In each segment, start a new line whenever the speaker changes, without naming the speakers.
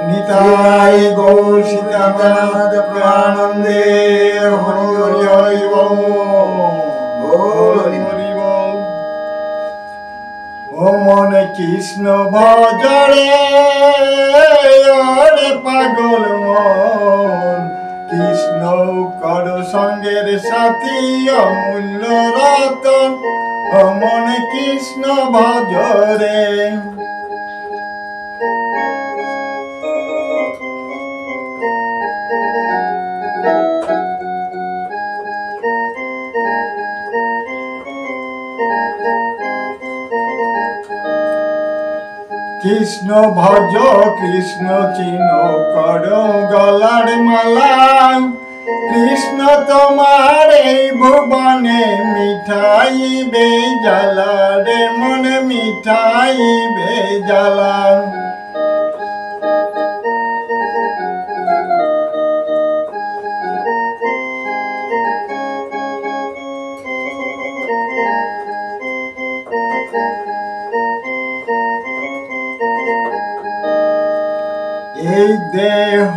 নিতাই গৌর সীতানাথ প্রেমানন্দে হরি হরি হরি বল হরি হরি বল। ও মনে কৃষ্ণ ভজরে ওরে পাগল মন, কৃষ্ণ কর সঙ্গের সাথী অমূল্য রতন। ও মনে কৃষ্ণ ভজরে। কৃষ্ণ ভজ কৃষ্ণ চিহ্ন কর গলার মালা, কৃষ্ণ তোমার এই ভুবনে মিঠাই বেজালা রে মন মিঠাই বেজালা। এই দেহ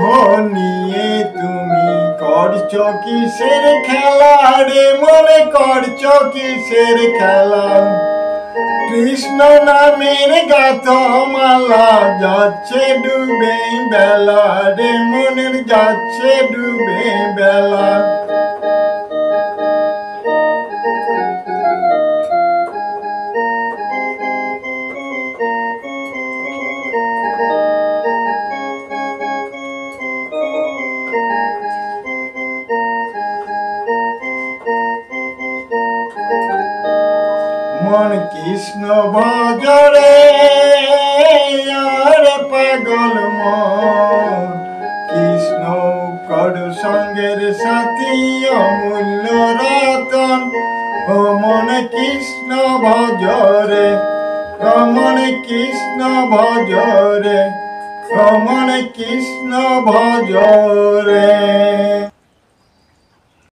নিয়ে তুমি করছো কিসের খেলা রে মনে করছো কিসের খেলা। কৃষ্ণ নামের গাথ মালা যাচ্ছে ডুবে বেলা রে মনের যাচ্ছে ডুবে বেলা। মন কৃষ্ণ ভজরে আর পাগল মন, কৃষ্ণ কর সঙ্গের সাথী অমূল্য রতন। ও মন কৃষ্ণ ভজরে ও মন কৃষ্ণ ভজরে ও মন কৃষ্ণ ভজরে।